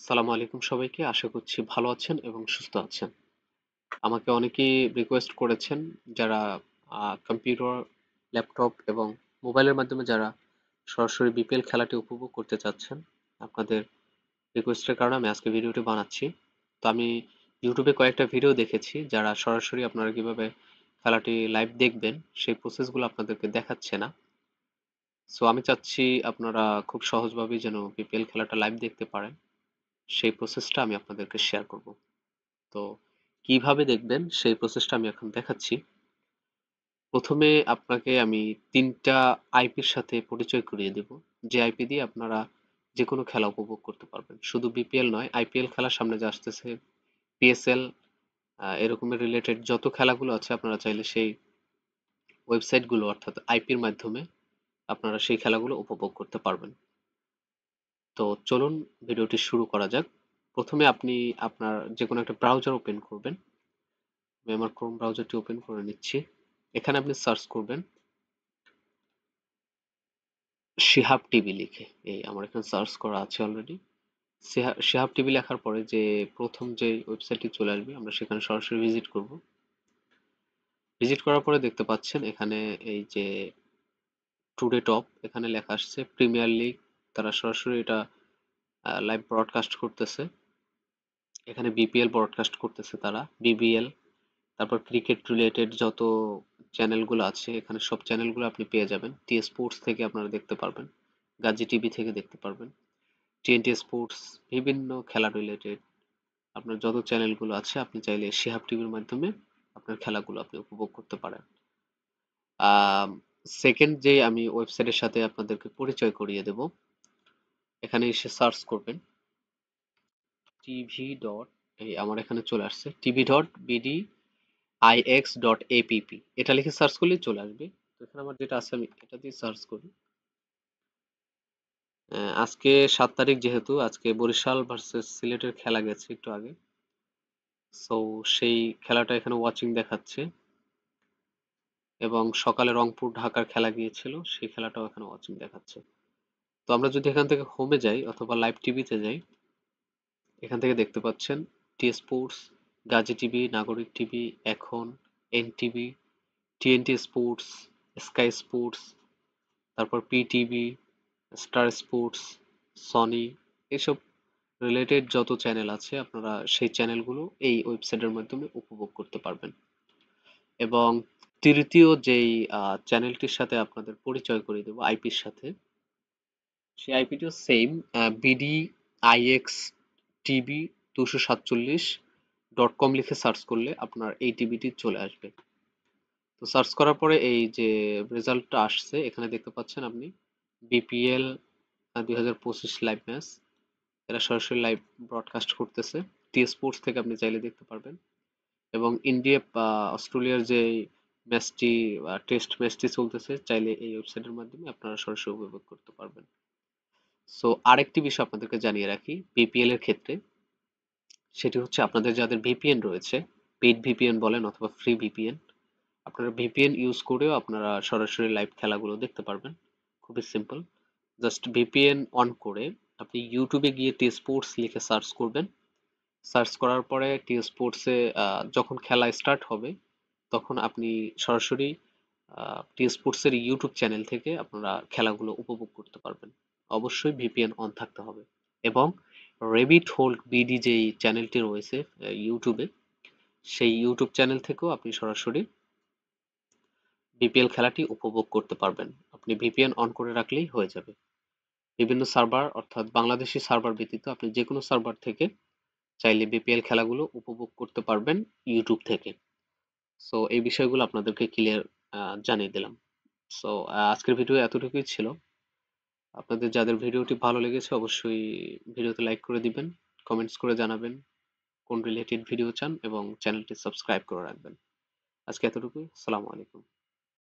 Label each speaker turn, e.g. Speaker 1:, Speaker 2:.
Speaker 1: সালামু আলাইকুম সবাইকে। আশা করছি ভালো আছেন এবং সুস্থ আছেন। আমাকে অনেকেই রিকোয়েস্ট করেছেন যারা কম্পিউটার, ল্যাপটপ এবং মোবাইলের মাধ্যমে যারা সরাসরি বিপিএল খেলাটি উপভোগ করতে চাচ্ছেন। আপনাদের রিকোয়েস্টের কারণে আমি আজকে ভিডিওটি বানাচ্ছি। তো আমি ইউটিউবে কয়েকটা ভিডিও দেখেছি যারা সরাসরি আপনারা কিভাবে খেলাটি লাইভ দেখবেন সেই প্রসেসগুলো আপনাদেরকে দেখাচ্ছে না। সো আমি চাচ্ছি আপনারা খুব সহজভাবেই যেন বিপিএল খেলাটা লাইভ দেখতে পারেন। সেই প্রসেসটা আমি আপনাদেরকে শেয়ার করব। তো কিভাবে দেখবেন সেই প্রসেসটা আমি এখন দেখাচ্ছি। প্রথমে আপনাকে আমি ৩টা আইপির সাথে পরিচয় করিয়ে দেব, যে আইপি দিয়ে আপনারা যে কোনো খেলা উপভোগ করতে পারবেন। শুধু বিপিএল নয়, আইপিএল খেলা সামনে যে আসতেছে, পিএসএল, এরকমের রিলেটেড যত খেলাগুলো আছে আপনারা চাইলে সেই ওয়েবসাইটগুলো অর্থাৎ আইপির মাধ্যমে আপনারা সেই খেলাগুলো উপভোগ করতে পারবেন। তো চলুন ভিডিওটি শুরু করা যাক। প্রথমে আপনি আপনার যে কোনো একটা ব্রাউজার ওপেন করবেন। আমি আমার ক্রোম ব্রাউজারটি ওপেন করে নিচ্ছি। এখানে আপনি সার্চ করবেন শিহাব টিভি লিখে। এই আমার এখানে সার্চ করা আছে অলরেডি। শিহাব টিভি লেখার পরে যে প্রথম যে ওয়েবসাইটটি চলে আসবে আমরা সেখানে সরাসরি ভিজিট করব। ভিজিট করার পরে দেখতে পাচ্ছেন এখানে এই যে টুডে টপ এখানে লেখা আসছে প্রিমিয়ার লিগ। তারা সরাসরি এটা লাইভ ব্রডকাস্ট করতেছে। এখানে বিপিএল ব্রডকাস্ট করতেছে তারা, বিবিএল, তারপর ক্রিকেট রিলেটেড যত চ্যানেলগুলো আছে এখানে সব চ্যানেলগুলো আপনি পেয়ে যাবেন। টি স্পোর্টস থেকে আপনারা দেখতে পারবেন, গাজী টিভি থেকে দেখতে পারবেন, টিএনটি স্পোর্টস, বিভিন্ন খেলা রিলেটেড আপনার যত চ্যানেলগুলো আছে আপনি চাইলে শিহাব টিভির মাধ্যমে আপনার খেলাগুলো আপনি উপভোগ করতে পারেন। সেকেন্ড যে আমি ওয়েবসাইটের সাথে আপনাদেরকে পরিচয় করিয়ে দেব, এখানে এসে সার্চ করবেন টিভি ডট, এই আমার এখানে চলে আসছে tv.bd ix.app, এটা লিখে সার্চ করলেই চলে আসবে। তো এখানে আমার যেটা আছে আমি এটা দিয়ে সার্চ করি। আজকে 7 তারিখ, যেহেতু আজকে বরিশাল ভার্সেস সিলেটের খেলা গেছে একটু আগে, সো সেই খেলাটা এখানে ওয়াচিং দেখাচ্ছে, এবং সকালে রংপুর ঢাকার খেলা গিয়েছিল সেই খেলাটাও এখানে ওয়াচিং দেখাচ্ছে। তো আমরা যদি এখান থেকে হোমে যাই অথবা লাইভ টিভিতে যাই, এখান থেকে দেখতে পাচ্ছেন টি স্পোর্টস, গাজী টিভি, নাগরিক টিভি, এখন, NTV, TNT sports, sky sports, তারপর পিটিভি, স্টার স্পোর্টস, সনি, এসব রিলেটেড যত চ্যানেল আছে আপনারা সেই চ্যানেলগুলো এই ওয়েবসাইটের মাধ্যমে উপভোগ করতে পারবেন। এবং তৃতীয় যেই চ্যানেলটির সাথে আপনাদের পরিচয় করিয়ে দেবো আইপির সাথে, সেই আইপিটিও same, BD IX TV 247.com লিখে সার্চ করলে আপনার এই টিভিটি চলে আসবে। তো সার্চ করার পরে এই যে রেজাল্টটা আসছে এখানে দেখতে পাচ্ছেন আপনি বিপিএল 2025 লাইভ ম্যাচ, এরা সরাসরি লাইভ ব্রডকাস্ট করতেছে। টি স্পোর্টস থেকে আপনি চাইলে দেখতে পারবেন, এবং ইন্ডিয়া অস্ট্রেলিয়ার যে ম্যাচটি, টেস্ট ম্যাচটি চলতেছে, চাইলে এই ওয়েবসাইটের মাধ্যমে আপনারা সরাসরি উপভোগ করতে পারবেন। সো আরেকটি বিষয় আপনাদেরকে জানিয়ে রাখি বিপিএল এর ক্ষেত্রে, সেটি হচ্ছে আপনাদের যাদের ভিপিএন রয়েছে, পেইড ভিপিএন বলেন অথবা ফ্রি ভিপিএন, আপনারা ভিপিএন ইউজ করেও আপনারা সরাসরি লাইভ খেলাগুলো দেখতে পারবেন। খুবই সিম্পল, জাস্ট ভিপিএন অন করে আপনি ইউটিউবে গিয়ে টি স্পোর্টস লিখে সার্চ করবেন। সার্চ করার পরে টি স্পোর্টসে যখন খেলা স্টার্ট হবে তখন আপনি সরাসরি টি স্পোর্টসের ইউটিউব চ্যানেল থেকে আপনারা খেলাগুলো উপভোগ করতে পারবেন। অবশ্যই ভিপিএন অন থাকতে হবে। এবং রেবিট হোল্ড বিডি যেই চ্যানেলটি রয়েছে ইউটিউবে, সেই ইউটিউব চ্যানেল থেকেও আপনি সরাসরি বিপিএল খেলাটি উপভোগ করতে পারবেন। আপনি ভিপিএন অন করে রাখলেই হয়ে যাবে। বিভিন্ন সার্ভার অর্থাৎ বাংলাদেশি সার্ভার ব্যতীত আপনি যে কোনো সার্ভার থেকে চাইলে বিপিএল খেলাগুলো উপভোগ করতে পারবেন ইউটিউব থেকে। সো এই বিষয়গুলো আপনাদেরকে ক্লিয়ার জানিয়ে দিলাম। সো আজকের ভিডিও এতটুকুই ছিল। আপনাদের যাদের ভিডিওটি ভালো লেগেছে অবশ্যই ভিডিওতে লাইক করে দিবেন, কমেন্টস করে জানাবেন কোন রিলেটেড ভিডিও চান, এবং চ্যানেলটি সাবস্ক্রাইব করে রাখবেন। আজকে এতটুকুই। আসসালামু আলাইকুম।